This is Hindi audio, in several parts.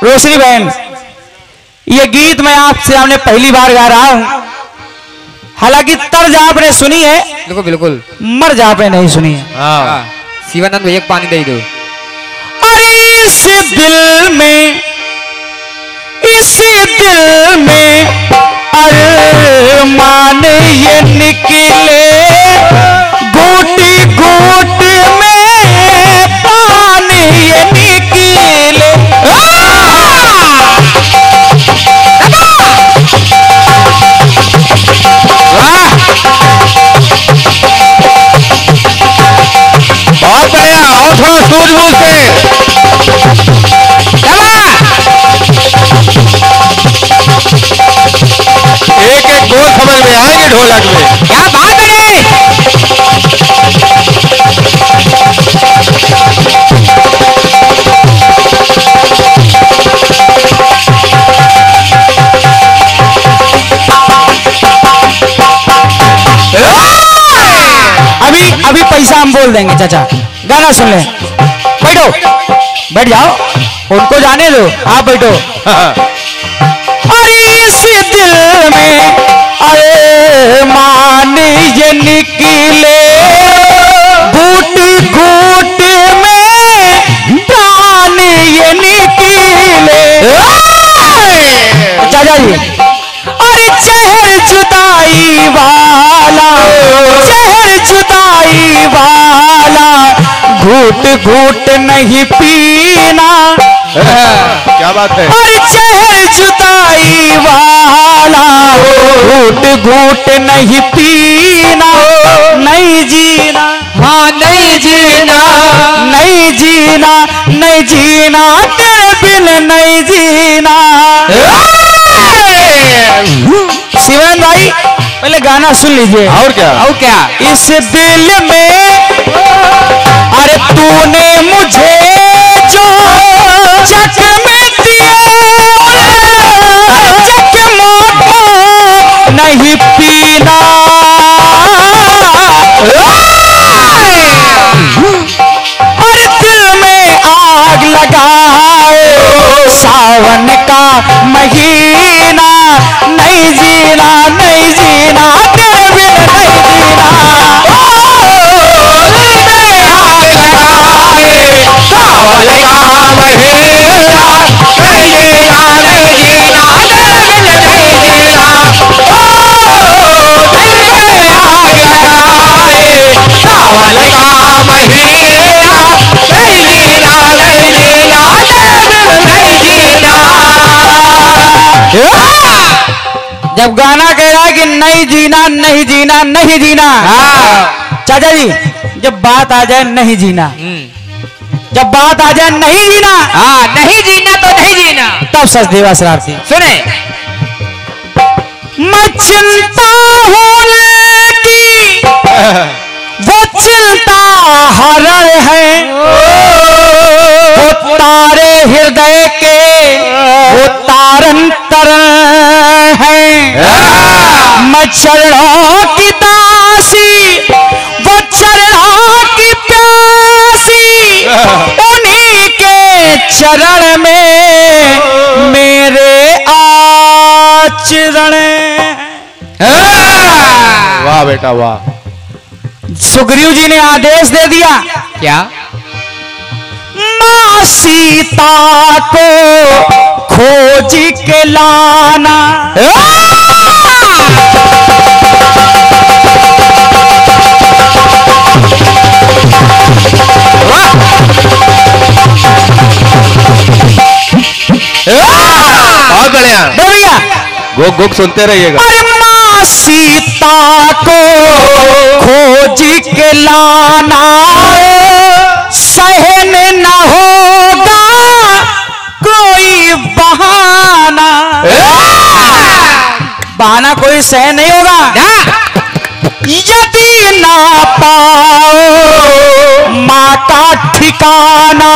रोशनी बहन, ये गीत मैं आपसे सामने पहली बार गा रहा हूं। हालांकि तर्ज आपने सुनी है, बिल्कुल बिल्कुल, मर्ज आपने नहीं सुनी है। हाँ शिवानंद भैया पानी दे दो। अरे इस दिल में अरमान ये निकले, घूट घूट में पानी ये निकले। बहुत बढ़िया, और थोड़ा सूझबूझ से एक एक बोल समझ में आएंगे ढोलक में। क्या बात है। अभी पैसा हम बोल देंगे चाचा, गाना सुन ले। बैठो, बैठ जाओ, उनको जाने दो, आप बैठो। अरे इस दिल में अरमान ये निकले, घूट घूट में प्राण ये निकले। चाचा जी, अरे चहर जुदाई वाला, चहर जुदाई वाला, घूट घूट नहीं पीना। क्या बात है। अरे चहर जुदाई वाला, घूट घूट नहीं पीना, नहीं जीना। हाँ नहीं जीना, नहीं जीना, नहीं जीना, तेरे बिन नहीं जीना। शिवन भाई पहले गाना सुन लीजिए। और क्या, और क्या। इस दिल में अरे तूने मुझे जो जख्म दिए, जख्मों को नहीं पीना। और दिल में आग लगाए सावन का महीना, नहीं जीना, नहीं जीना, तेरे बिन नहीं जीना। सावन का महीना, नहीं जीना, नहीं जीना, तेरे बिन नहीं जीना। सावन का महीना, नहीं जीना, नहीं जीना, तेरे बिन नहीं जीना। जब गाना कह रहा है कि नहीं जीना, नहीं जीना, नहीं जीना, चाचा जी जब बात आ जाए नहीं जीना, जब बात आ जाए नहीं जीना, हाँ नहीं जीना तो नहीं जीना, तब सचदेवा शरारती सुने। मैं चिंता हूँ की वो चिंता हरण है, वो तारे हृदय के वो तारन तरन है। मैं चरणों की दासी, वो चरणों की प्यासी, उन्हीं के चरण में मेरे आचरण। वाह बेटा वाह। सुग्रीव जी ने आदेश दे दिया, क्या। मां सीता को खोज के लाना। बहुत बढ़िया भैया गुक गुक सुनते रहिएगा। अरे मां सीता को खोज के लाना, सहन न होगा कोई बहाना। बहाना कोई सहन नहीं होगा। यदि ना पाओ माँ का ठिकाना,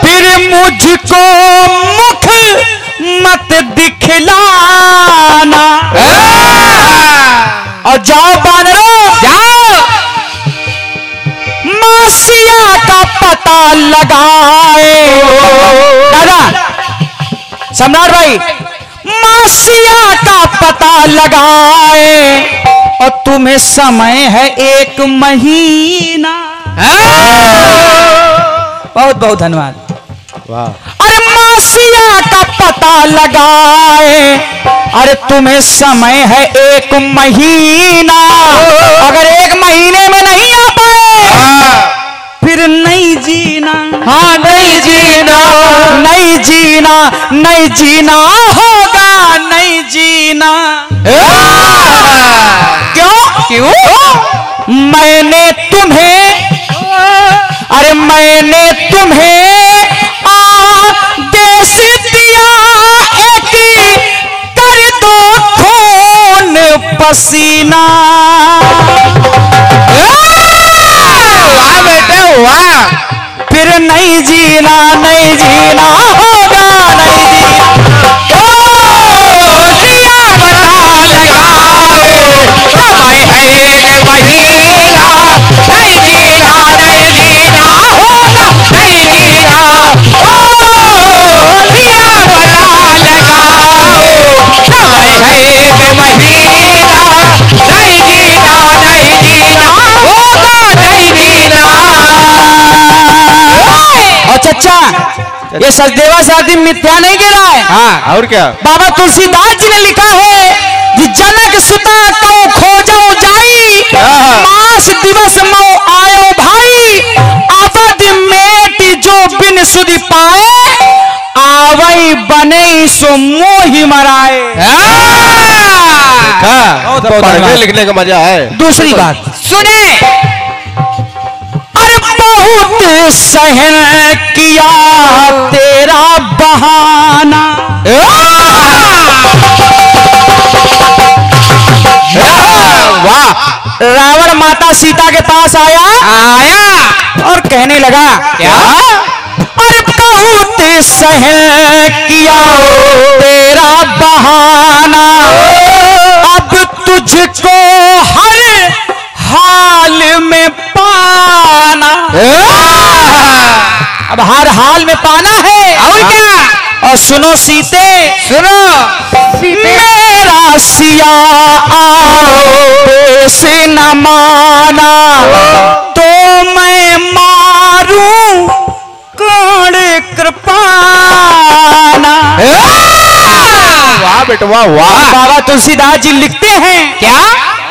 फिर मुझको मुख मत दिखलाना। और जाओ बानरों जाओ, मासिया का पता लगाए। दादा सम्राट भाई, मासिया का पता लगाए और तुम्हें समय है 1 महीना। बहुत बहुत धन्यवाद। वाह। अरे मासिया का पता लगाए, अरे तुम्हें समय है 1 महीना। अगर 1 महीने में नहीं आ पाए फिर नहीं जीना। हाँ, नहीं जीना, नहीं जीना, नहीं जीना होगा, नहीं जीना। क्यों? मैंने तुम्हें, अरे मैंने तुम्हें आदेश दिया एक कर दो खून पसीना। वाह बेटे वाह। फिर नहीं जीना, नहीं जीना होगा, नहीं जीना। दिया बता लगाए, समय है 1 महीना। नहीं जीना, नहीं जीना होगा, नहीं जीना। दिया बता लगाए, समय है 1 महीना। नहीं जीना, नहीं जीना होगा, नहीं जीना। और चच्चा, ये सचदेवा शादी मिथ्या नहीं कह रहा है। हाँ, और क्या? बाबा तुलसीदास जी ने लिखा है कि जनक सुता को खोजो जाई, मास दिवस मो आयो भाई। आबद मेट जो बिन सुधि पाए, आवई बने सो मोहि मराए। बहुत पढ़ने लिखने का मजा है। दूसरी बात सुने, अरे बहुत सहन किया तेरा बहाना। वाह। रावण माता सीता के पास आया और कहने लगा, क्या? अरे बहुत सहन किया तेरा बहाना, अब तुझको हर हाल में पाना। अब हर हाल में पाना है। और क्या? और सुनो सीते, सुनो मेरा सिया आदेश न माना, तो मैं मारूं कौन कृपाना। वाह बेटा वाह वाह। बाबा तुलसीदास जी लिखते हैं, क्या?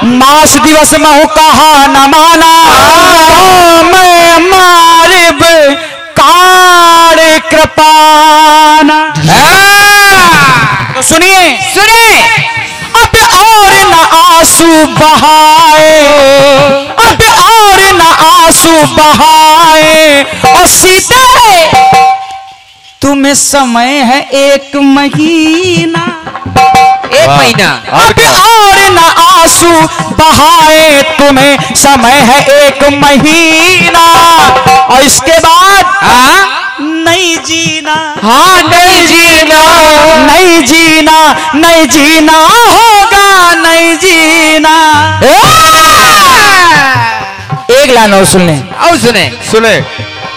मास दिवस महु कहा न माना, तो मैं मारिब काड़ कृपाना। तो सुनिए, अब और न आंसू बहाए, अब और न आंसू बहाए। और सीता तुम्हें समय है 1 महीना। 1 महीना। अब और न आंसू बहाए, तुम्हें समय है 1 महीना। और इसके बाद नहीं जीना। हाँ, नहीं जीना, नहीं जीना, नहीं जीना होगा, नहीं जीना। एक लाइन और सुन लें। और सुने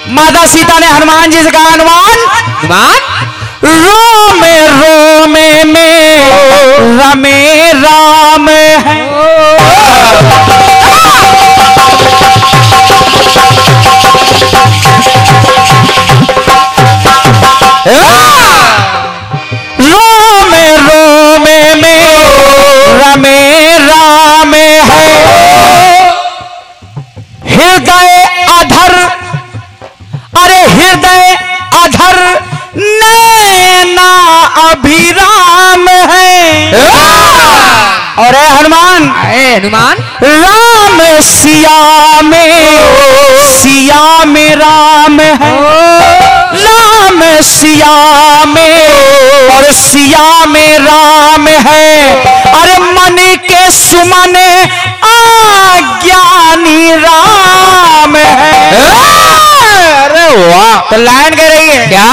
माता सीता ने हनुमान जी से कहा, हनुमान रोमे रोमे में रमे राम है। रोमे रोमे में रमे राम है, हृदय अधर, अरे हृदय अधर नैना अभिराम है। और हनुमान राम सिया में राम है, राम सिया में और सिया में राम है। अरे मन के सुमन आज्ञानी राम है। अरे वाह। तो लाइन कह रही है क्या?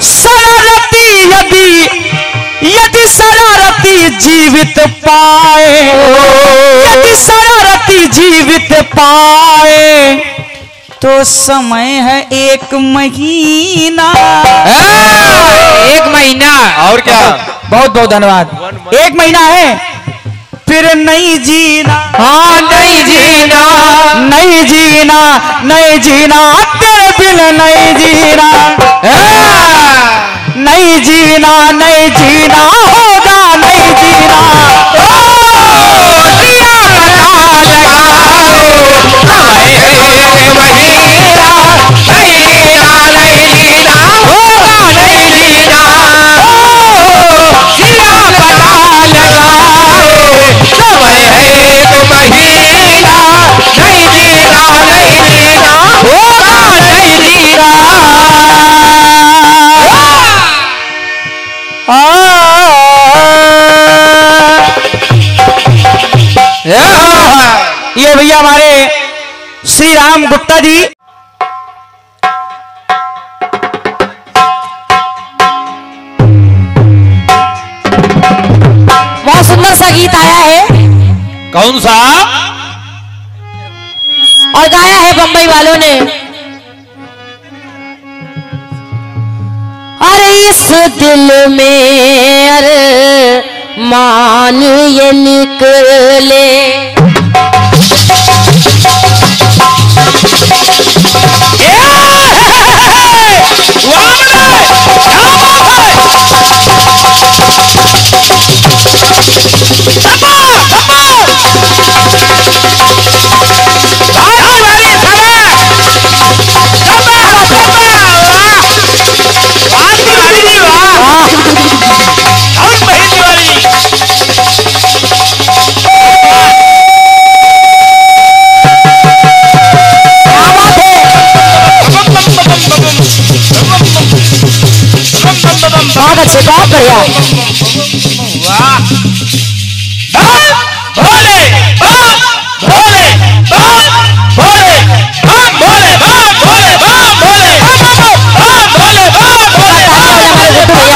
शरारती यदि शरारती जीवित पाए, यदि शरारती जीवित पाए, तो समय है 1 महीना। 1 महीना और क्या? बहुत बहुत धन्यवाद। 1 महीना है, फिर नहीं जीना। हाँ नहीं जीना, नहीं जीना, नहीं जीना, तेरे बिन नहीं जीना। नहीं जीना, नहीं जीना, होगा नहीं जीना। ये भैया हमारे श्री राम गुप्ता जी। बहुत सुंदर सा गीत आया है कौन सा? और गाया है बम्बई वालों ने। अरे इस दिल में अरे मान ये निकले, बहुत अच्छे, बहुत बढ़िया। भोले बाप भोले बाप भोले बाप भोले बाप भोले बाप भोले बाप भोले बाप भोले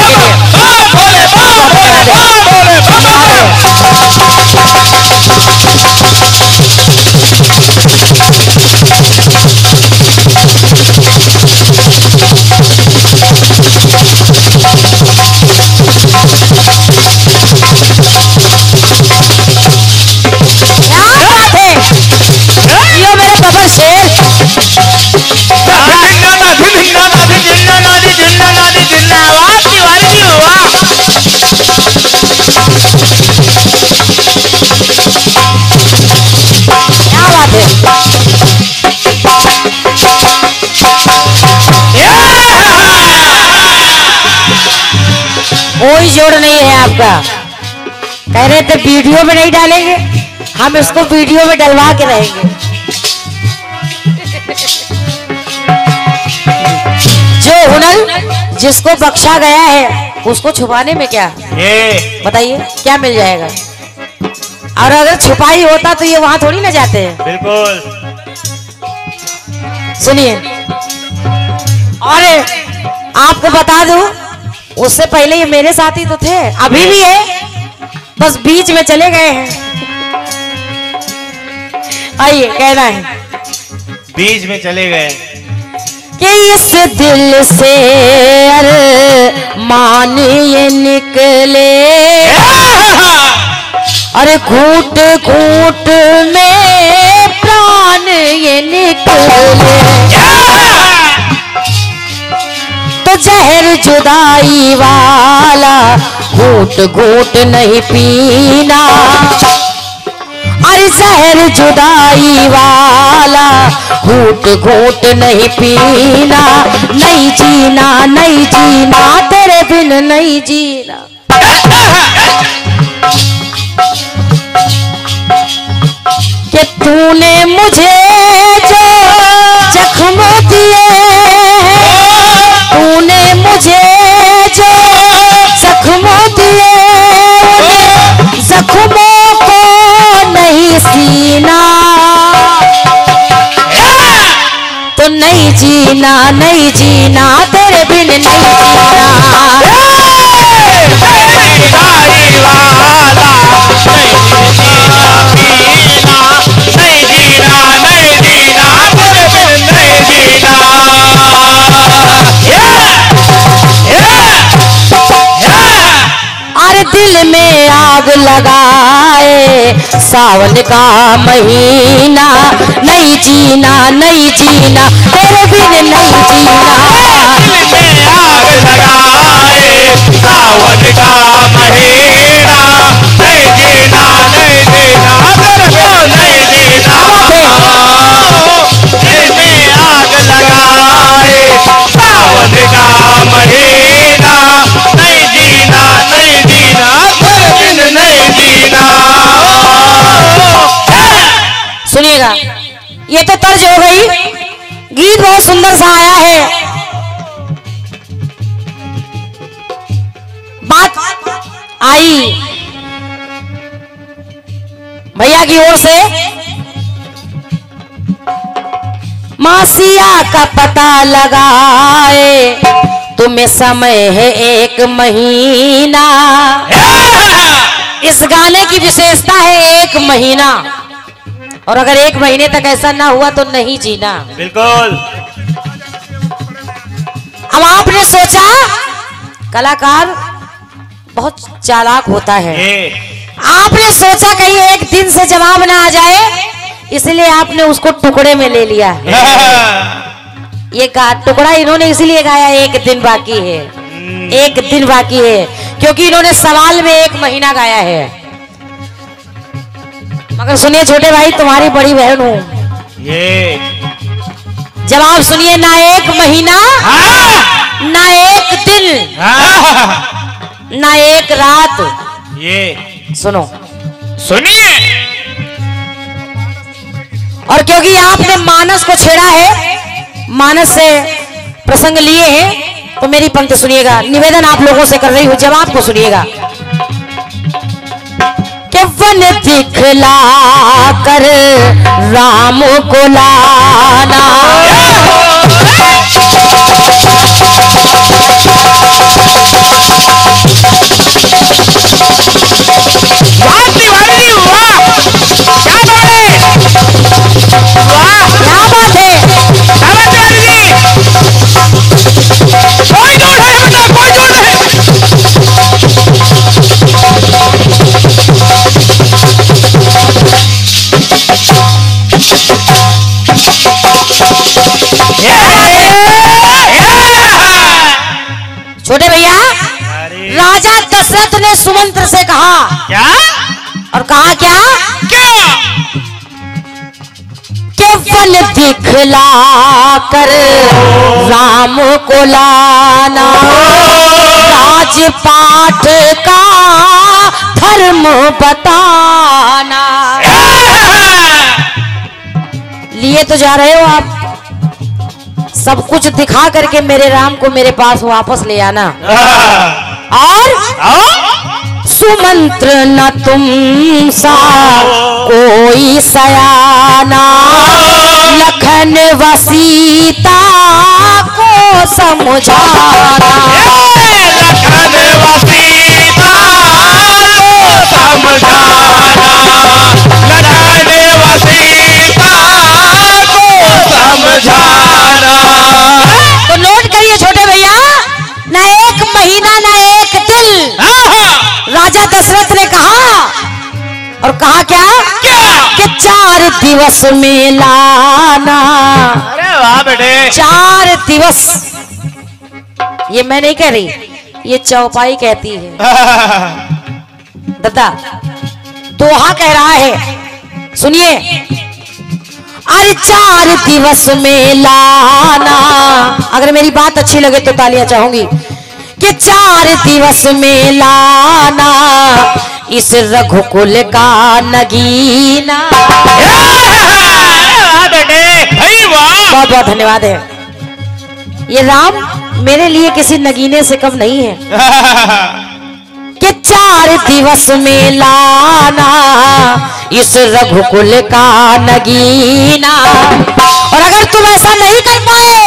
कोई जोड़ नहीं है आपका। कह रहे थे वीडियो में नहीं डालेंगे, हम इसको वीडियो में डलवा के रहेंगे। जो हुनर जिसको बख्शा गया है उसको छुपाने में क्या बताइए, क्या मिल जाएगा? और अगर छुपाई होता तो ये वहां थोड़ी ना जाते हैं। बिल्कुल। सुनिए, और आपको बता दूं, उससे पहले ये मेरे साथी तो थे, अभी भी है, बस बीच में चले गए हैं। आइए, कहना है बीच में चले गए कि इस दिल से अरे मान ये निकले, अरे घूट घूट में प्राण ये निकले, तो जहर जुदाई वाला घूट घूट नहीं पीना, अरे जहर जुदाई वाला घूट घूट नहीं पीना, नहीं जीना नहीं जीना तेरे बिन नहीं जीना। कि तूने मुझे जो जख्म दिए, तूने मुझे जो जख्म दिए, जख्मों को नहीं सीना, तो नहीं जीना नहीं जीना तेरे बिन नहीं जीना। नहीं जीना तेरे बिन नहीं में आग लगाए, सावन का महीना, नहीं जीना नहीं जीना तेरे बिन नहीं जीना। दिल में आग लगाए, सावन का महीना, नहीं जीना नहीं जीना तेरे बिन नहीं जीना। दिल में आग लगाए, सावन का महीना, नहीं जीना नहीं जीना तेरे बिन नहीं जीना। सुनिएगा, ये तो तर्ज हो गई, गीत बहुत सुंदर सा आया है। बात आई भैया की ओर से, मासिया का पता लगाए, तुम्हें समय है 1 महीना। इस गाने की विशेषता है 1 महीना, और अगर 1 महीने तक ऐसा ना हुआ तो नहीं जीना। बिल्कुल। अब आपने सोचा, कलाकार बहुत चालाक होता है, आपने सोचा कहीं एक दिन से जवाब ना आ जाए, इसलिए आपने उसको टुकड़े में ले लिया। ये टुकड़ा इन्होंने इसलिए गाया 1 दिन बाकी है, 1 दिन बाकी है, क्योंकि इन्होंने सवाल में 1 महीना गाया है। मगर सुनिए छोटे भाई, तुम्हारी बड़ी बहन हूं, ये जवाब सुनिए, ना 1 महीना, ना 1 दिन, ना 1 रात, ये सुनो सुनिए। और क्योंकि आपने मानस को छेड़ा है, मानस से प्रसंग लिए हैं, तो मेरी पंक्ति सुनिएगा, निवेदन आप लोगों से कर रही हूं, जवाब को सुनिएगा। कि वन दिखला कर राम को लाना, छोटे भैया, राजा दशरथ ने सुमंत्र से कहा क्या, और कहा क्या, कि वन दिखला कर राम को लाना, राजपाट का धर्म बताना। लिए तो जा रहे हो आप, सब कुछ दिखा करके मेरे राम को मेरे पास वापस ले आना। और सुमंत्र न तुम सा कोई सयाना, लखन व सीता को समझाना, लखन व सीता को समझाना, लखन व सीता को समझाना। तो नोट करिए छोटे भैया, ना 1 महीना ना 1 दिन, राजा दशरथ ने कहा, और कहा क्या, कि 4 दिवस में लाना। अरे वाह बेटे, 4 दिवस, ये मैं नहीं कह रही, ये चौपाई कहती है। दादा दोहा कह रहा है, सुनिए। अरे 4 दिवस में लाना, अगर मेरी बात अच्छी लगे तो तालियां चाहूंगी, कि 4 दिवस में लाना इस रघुकुल का नगीना। बहुत बहुत धन्यवाद है। ये राम मेरे लिए किसी नगीने से कम नहीं है, कि 4 दिवस में लाना इस रघुकुल का नगीना। और अगर तुम ऐसा नहीं कर पाए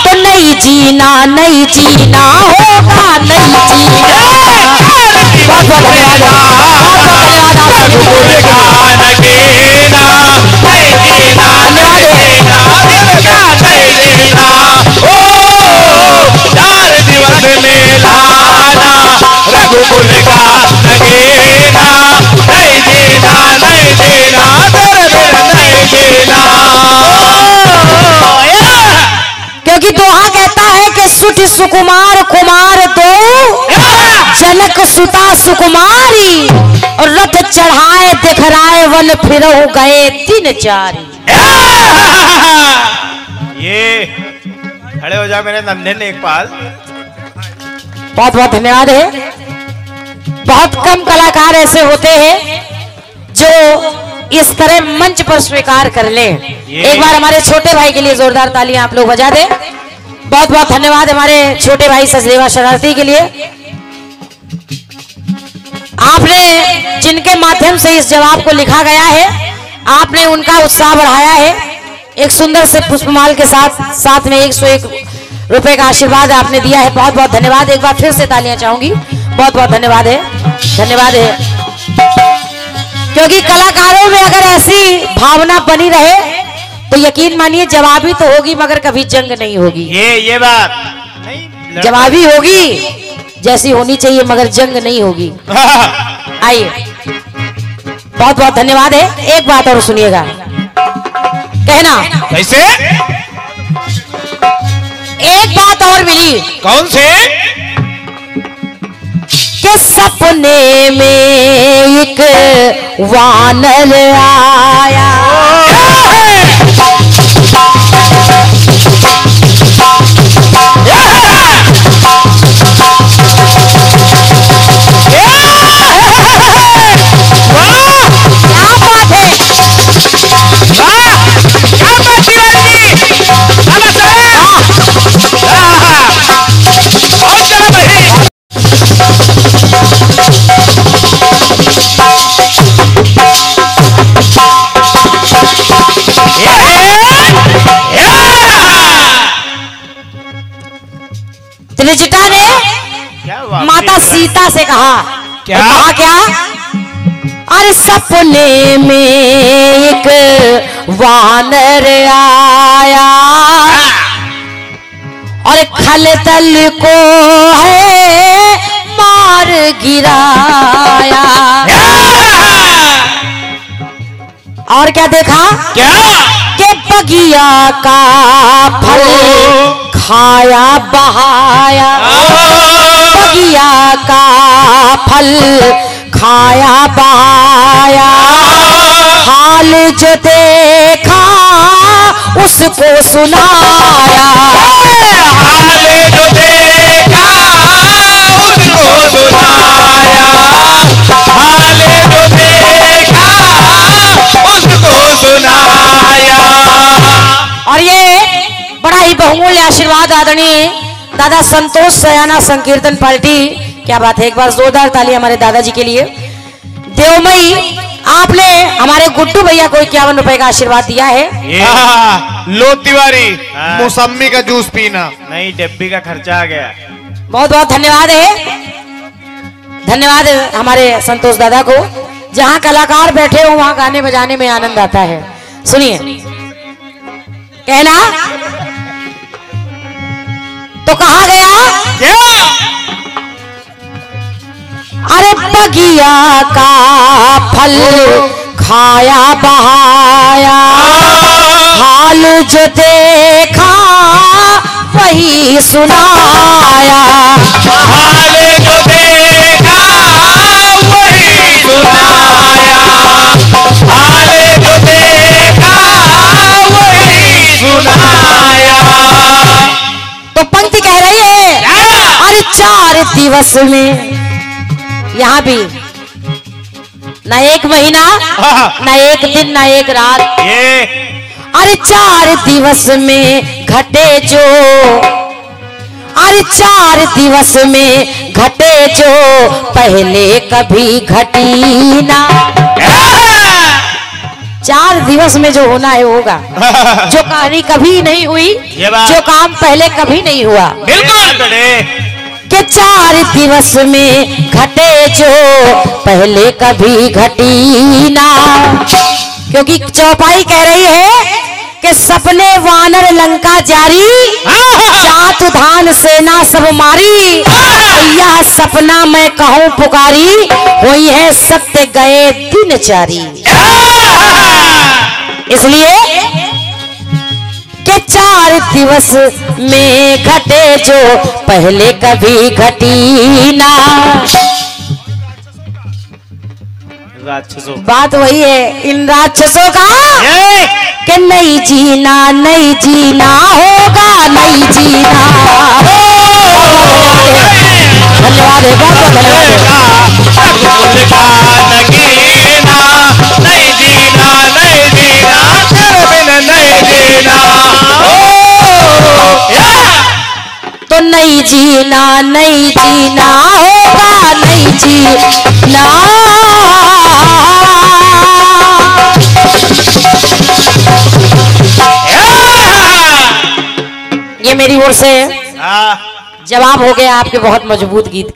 तो नहीं जीना नहीं जीना होगा, नहीं जीना। बहुत बहुत धन्यवाद, रघुकुल का नगीना, नहीं जीना नहीं जीना, नहीं जीना। ओ 4 दिवस में लाना रघुकुल का मुझ सुकुमार कुमार दो, जनक सुता सुकुमारी, और रथ चढ़ाए दिखराए वन फिर गए 3 4। ये खड़े हो जा मेरे नन्हे लेखपाल। बहुत बहुत धन्यवाद है। बहुत कम कलाकार ऐसे होते हैं जो इस तरह मंच पर स्वीकार कर ले। एक बार हमारे छोटे भाई के लिए जोरदार तालियां आप लोग बजा दें। बहुत बहुत धन्यवाद हमारे छोटे भाई सचदेवा शरारती के लिए। आपने जिनके माध्यम से इस जवाब को लिखा गया है, आपने उनका उत्साह बढ़ाया है। एक सुंदर से पुष्पमाल के साथ में 101 रुपए का आशीर्वाद आपने दिया है। बहुत बहुत धन्यवाद। एक बार फिर से तालियां चाहूंगी। बहुत बहुत धन्यवाद है, धन्यवाद है। क्योंकि कलाकारों में अगर ऐसी भावना बनी रहे तो यकीन मानिए जवाबी तो होगी मगर कभी जंग नहीं होगी। ये बात नहीं, जवाबी होगी जैसी होनी चाहिए मगर जंग नहीं होगी। आइए, बहुत बहुत धन्यवाद है। एक बात और सुनिएगा, कहना कैसे? एक बात और मिली। कौन से? के सपने में एक वानर आया, त्रिजटा ने माता सीता से कहा, क्या? कहा क्या? अरे सपने में एक वानर आया और खलदल को है मार गिराया। और क्या देखा? क्या? के बगिया का फल खाया बहाया, बगिया का फल खाया बहाया। हाल जो देखा उसको सुनाया, हाल जो देखा उसको सुनाया, हाल जो देखा उसको सुनाया। और ये बड़ा ही बहुमूल्य आशीर्वाद आदरणीय दादा संतोष सयाना संकीर्तन पार्टी। क्या बात है, एक बार जोरदार ताली हमारे दादाजी के लिए। देवमई आपने हमारे गुड्डू भैया को 51 रुपए का आशीर्वाद दिया है। लो तिवारी, मौसमी का जूस पीना। नहीं, डब्बी का खर्चा आ गया। बहुत बहुत धन्यवाद है, धन्यवाद हमारे संतोष दादा को। जहां कलाकार बैठे हो वहां गाने बजाने में आनंद आता है। सुनिए, कहना तो कहा गया क्या? अरे बगिया का फल खाया बहाया, हाल जो देखा वही सुनाया। हाल जो देखा वही सुनाया, हाल जो देखा वही सुनाया। तो पंक्ति कह रही है, अरे 4 दिवस में, यहाँ भी न एक महीना न एक दिन न एक रात, ये अरे 4 दिवस में घटे जो, अरे 4 दिवस में घटे जो पहले कभी घटी ना। 4 दिवस में जो होना है होगा, जो कहानी कभी नहीं हुई, ये बात। जो काम पहले कभी नहीं हुआ, बिल्कुल के 4 दिवस में घटे जो पहले कभी घटी ना। क्योंकि चौपाई कह रही है कि सपने वानर लंका जारी, जात धान सेना सब मारी, यह सपना मैं कहूँ पुकारी, हुई है सत्य गए दिन चारी। इसलिए कि 4 चार दिवस में घटे जो पहले कभी घटी ना। राक्षसों बात वही है इन राक्षसों का कि नहीं जीना होगा, नहीं जीना। धन्यवाद है, बहुत बहुत धन्यवाद तो नहीं जीना होगा, नहीं जीना। ये मेरी ओर से जवाब हो गया आपके बहुत मजबूत गीत।